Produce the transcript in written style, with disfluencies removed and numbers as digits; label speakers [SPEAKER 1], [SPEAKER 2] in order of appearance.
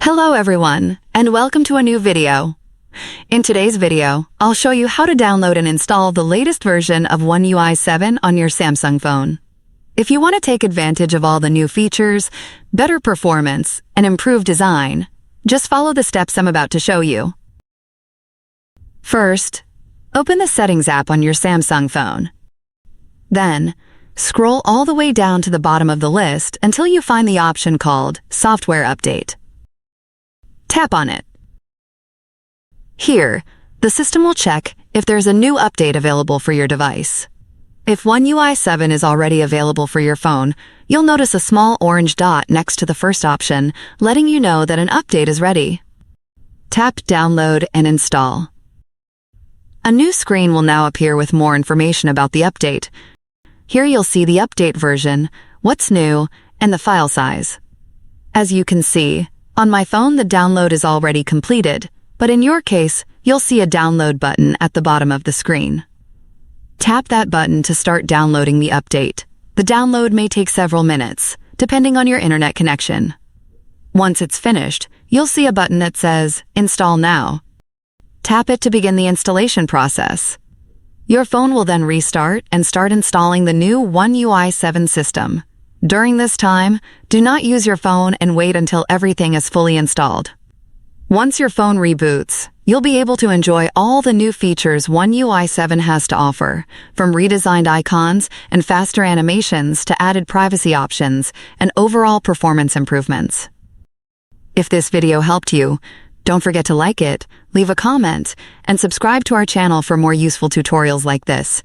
[SPEAKER 1] Hello everyone, and welcome to a new video. In today's video, I'll show you how to download and install the latest version of One UI 7 on your Samsung phone. If you want to take advantage of all the new features, better performance, and improved design, just follow the steps I'm about to show you. First, open the Settings app on your Samsung phone. Then, scroll all the way down to the bottom of the list until you find the option called Software Update. Tap on it. Here, the system will check if there's a new update available for your device. If One UI 7 is already available for your phone, you'll notice a small orange dot next to the first option, letting you know that an update is ready. Tap Download and Install. A new screen will now appear with more information about the update. Here you'll see the update version, what's new, and the file size. As you can see, on my phone the download is already completed, but in your case, you'll see a download button at the bottom of the screen. Tap that button to start downloading the update. The download may take several minutes, depending on your internet connection. Once it's finished, you'll see a button that says Install Now. Tap it to begin the installation process. Your phone will then restart and start installing the new One UI 7 system. During this time, do not use your phone and wait until everything is fully installed. Once your phone reboots, you'll be able to enjoy all the new features One UI 7 has to offer, from redesigned icons and faster animations to added privacy options and overall performance improvements. If this video helped you, don't forget to like it, leave a comment, and subscribe to our channel for more useful tutorials like this.